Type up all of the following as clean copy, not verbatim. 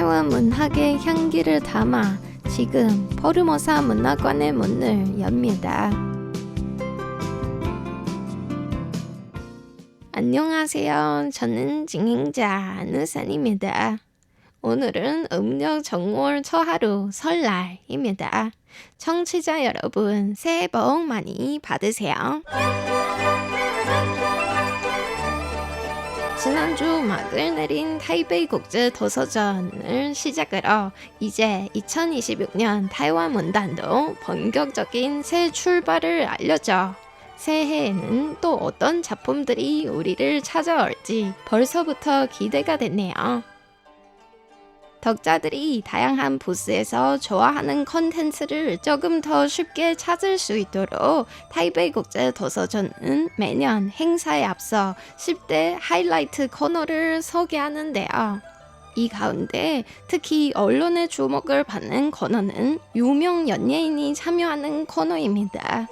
타이완 문학의 향기를 담아 지금 포르모사 문학관의 문을 엽니다. 안녕하세요. 저는 진행자 안우산입니다. 오늘은 음력 정월 초하루 설날입니다. 청취자 여러분, 새해 복 많이 받으세요. 지난주 막을 내린 타이베이 국제 도서전을 시작으로 이제 2026년 타이완 문단도 본격적인 새 출발을 알렸죠. 새해에는 또 어떤 작품들이 우리를 찾아올지 벌써부터 기대가 됐네요. 독자들이 다양한 부스에서 좋아하는 콘텐츠를 조금 더 쉽게 찾을 수 있도록 타이베이 국제 도서전은 매년 행사에 앞서 10대 하이라이트 코너를 소개하는데요. 이 가운데 특히 언론의 주목을 받는 코너는 유명 연예인이 참여하는 코너입니다.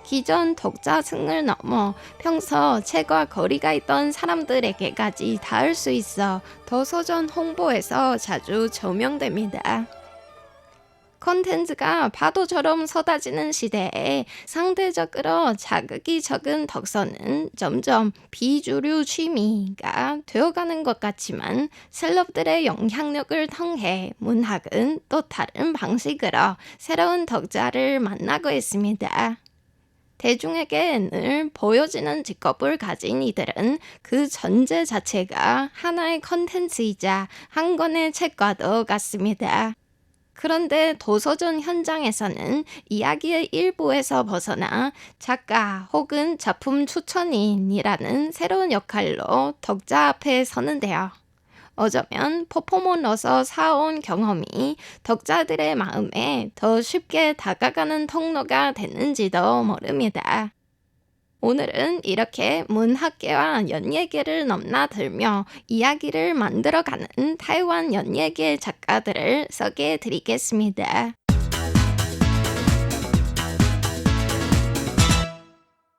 기존 독자층을 넘어 평소 책과 거리가 있던 사람들에게까지 닿을 수 있어 도서전 홍보에서 자주 조명됩니다. 콘텐츠가 파도처럼 쏟아지는 시대에 상대적으로 자극이 적은 독서는 점점 비주류 취미가 되어가는 것 같지만 셀럽들의 영향력을 통해 문학은 또 다른 방식으로 새로운 독자를 만나고 있습니다. 대중에게 늘 보여지는 직업을 가진 이들은 그 전제 자체가 하나의 컨텐츠이자 한 권의 책과도 같습니다. 그런데 도서전 현장에서는 이야기의 일부에서 벗어나 작가 혹은 작품 추천인이라는 새로운 역할로 독자 앞에 서는데요. 어쩌면 퍼포머로서 쌓아온 경험이 독자들의 마음에 더 쉽게 다가가는 통로가 됐는지도 모릅니다. 오늘은 이렇게 문학계와 연예계를 넘나들며 이야기를 만들어가는 타이완 연예계 작가들을 소개해 드리겠습니다.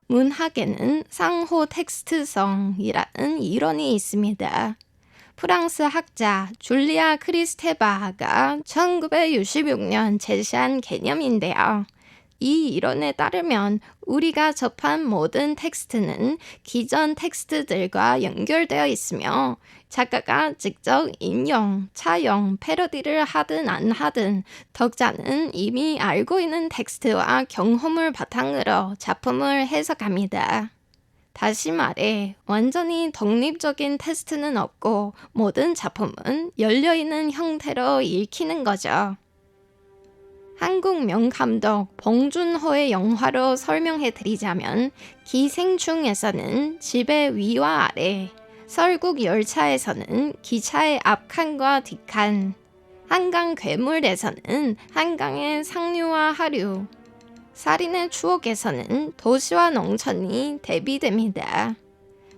문학에는 상호 텍스트성이라는 이론이 있습니다. 프랑스 학자 줄리아 크리스테바가 1966년 제시한 개념인데요. 이 이론에 따르면 우리가 접한 모든 텍스트는 기존 텍스트들과 연결되어 있으며 작가가 직접 인용, 차용, 패러디를 하든 안 하든 독자는 이미 알고 있는 텍스트와 경험을 바탕으로 작품을 해석합니다. 다시 말해 완전히 독립적인 텍스트는 없고 모든 작품은 열려있는 형태로 읽히는 거죠. 한국 명감독 봉준호의 영화로 설명해 드리자면 기생충에서는 집의 위와 아래, 설국 열차에서는 기차의 앞칸과 뒷칸, 한강 괴물에서는 한강의 상류와 하류, 살인의 추억에서는 도시와 농촌이 대비됩니다.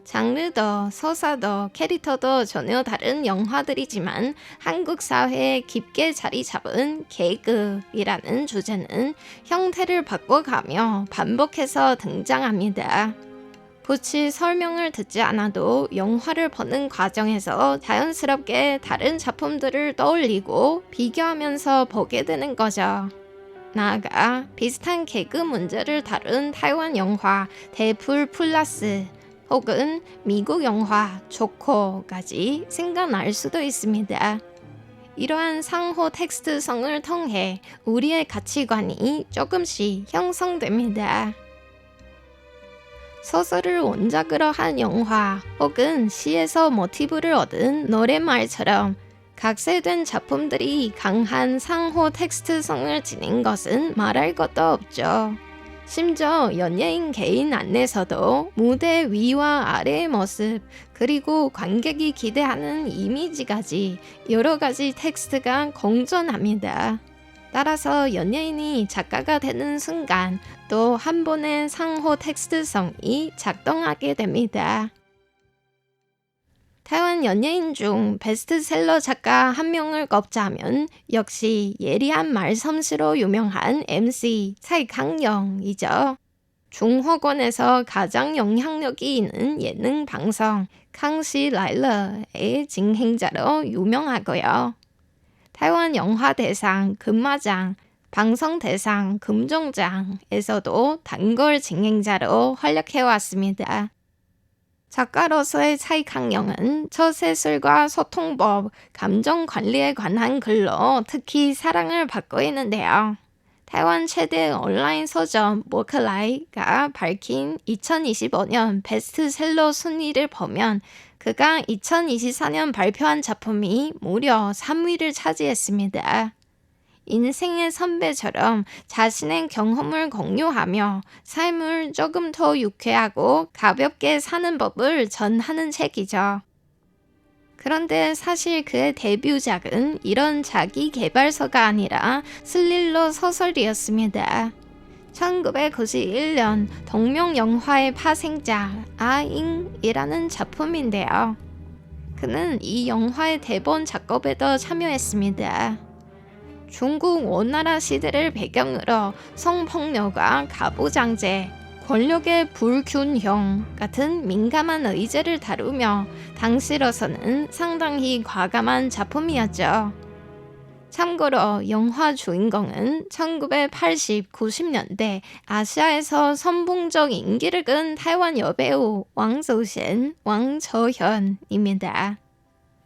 장르도 서사도 캐릭터도 전혀 다른 영화들이지만 한국 사회에 깊게 자리 잡은 개그이라는 주제는 형태를 바꿔가며 반복해서 등장합니다. 굳이 설명을 듣지 않아도 영화를 보는 과정에서 자연스럽게 다른 작품들을 떠올리고 비교하면서 보게 되는 거죠. 나아가 비슷한 개그 문제를 다룬 타이완 영화 데풀 플러스 혹은 미국 영화 조커까지 생각날 수도 있습니다. 이러한 상호 텍스트성을 통해 우리의 가치관이 조금씩 형성됩니다. 소설을 원작으로 한 영화 혹은 시에서 모티브를 얻은 노랫말처럼 각색된 작품들이 강한 상호 텍스트성을 지닌 것은 말할 것도 없죠. 심지어 연예인 개인 안에서도 무대 위와 아래의 모습 그리고 관객이 기대하는 이미지까지 여러 가지 텍스트가 공존합니다. 따라서 연예인이 작가가 되는 순간 또 한 번의 상호 텍스트성이 작동하게 됩니다. 타이완 연예인 중 베스트셀러 작가 한 명을 꼽자면 역시 예리한 말솜씨로 유명한 MC蔡康永이죠. 중화권에서 가장 영향력이 있는 예능 방송康熙来了의 진행자로 유명하고요. 타이완 영화대상 금마장, 방송대상 금종장에서도 단골 진행자로 활약해왔습니다. 작가로서의 차이캉영은 처세술과 소통법, 감정 관리에 관한 글로 특히 사랑을 받고 있는데요. 타이완 최대 온라인 서점 모클라이가 밝힌 2025년 베스트셀러 순위를 보면 그가 2024년 발표한 작품이 무려 3위를 차지했습니다. 인생의 선배처럼 자신의 경험을 공유하며 삶을 조금 더 유쾌하고 가볍게 사는 법을 전하는 책이죠. 그런데 사실 그의 데뷔작은 이런 자기 개발서가 아니라 스릴러 소설이었습니다. 1991년 동명 영화의 파생자 아잉이라는 작품인데요. 그는 이 영화의 대본 작업에도 참여했습니다. 중국 원나라 시대를 배경으로 성폭력과 가부장제, 권력의 불균형 같은 민감한 의제를 다루며 당시로서는 상당히 과감한 작품이었죠. 참고로 영화 주인공은 1980, 90년대 아시아에서 선봉적 인기를 끈 타이완 여배우 왕소셴, 왕저현입니다.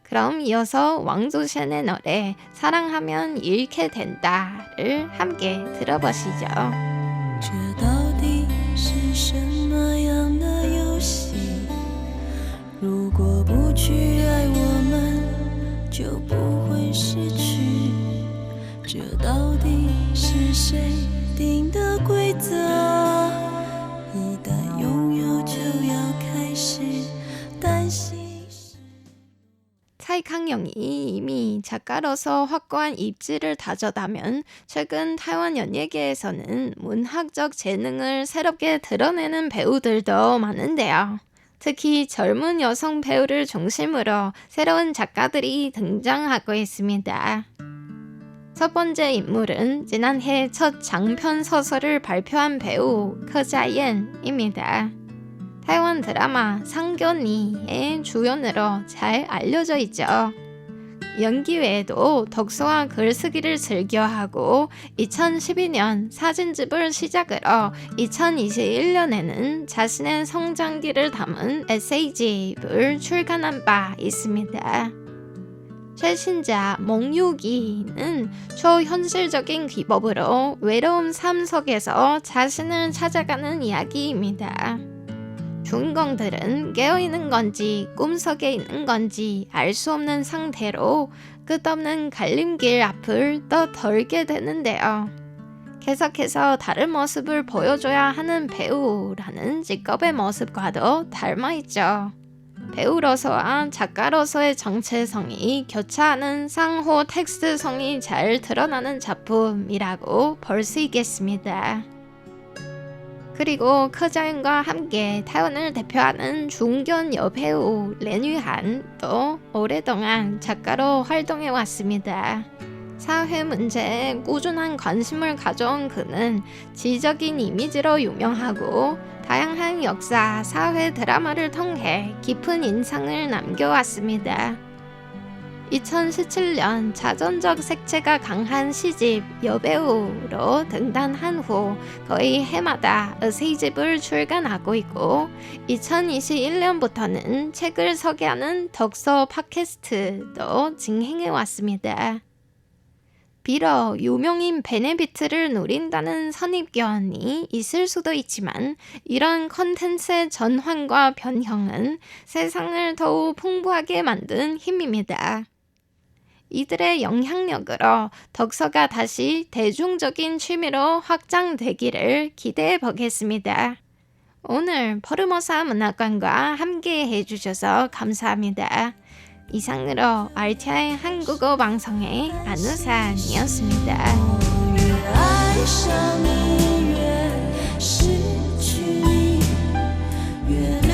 그럼 이어서 왕조션의 노래 사랑하면 잃게 된다를 함께 들어보시죠. 这到底是什么样的游戏？如果不去爱我们，就不会失去。这到底是谁定的规则？一旦拥有，就要开始担心。 차이캉영이 이미 작가로서 확고한 입지를 다져다면 최근 타이완 연예계에서는 문학적 재능을 새롭게 드러내는 배우들도 많은데요. 특히 젊은 여성 배우를 중심으로 새로운 작가들이 등장하고 있습니다. 첫 번째 인물은 지난해 첫 장편 소설을 발표한 배우 커자옌입니다. 타이완 드라마 상견니의 주연으로 잘 알려져 있죠. 연기 외에도 독서와 글쓰기를 즐겨하고 2012년 사진집을 시작으로 2021년에는 자신의 성장기를 담은 에세이집을 출간한 바 있습니다. 최신작 몽유기는 초현실적인 기법으로 외로운 삶 속에서 자신을 찾아가는 이야기입니다. 주인공들은 깨어있는 건지 꿈속에 있는 건지 알 수 없는 상태로 끝없는 갈림길 앞을 떠돌게 되는데요. 계속해서 다른 모습을 보여줘야 하는 배우라는 직업의 모습과도 닮아있죠. 배우로서와 작가로서의 정체성이 교차하는 상호 텍스트성이 잘 드러나는 작품이라고 볼 수 있겠습니다. 그리고 커자연과 함께 타이완을 대표하는 중견 여배우 렌유한도 오랫동안 작가로 활동해 왔습니다. 사회 문제에 꾸준한 관심을 가져온 그는 지적인 이미지로 유명하고 다양한 역사, 사회 드라마를 통해 깊은 인상을 남겨왔습니다. 2017년 자전적 색채가 강한 시집 여배우로 등단한 후 거의 해마다 에세이집을 출간하고 있고 2021년부터는 책을 소개하는 독서 팟캐스트도 진행해 왔습니다. 비록 유명인 베네피트를 노린다는 선입견이 있을 수도 있지만 이런 컨텐츠의 전환과 변형은 세상을 더욱 풍부하게 만든 힘입니다. 이들의 영향력으로 독서가 다시 대중적인 취미로 확장되기를 기대해 보겠습니다. 오늘 포르모사 문학관과 함께 해주셔서 감사합니다. 이상으로 RTI 한국어 방송의 안우산이었습니다. 爱上你越失去你越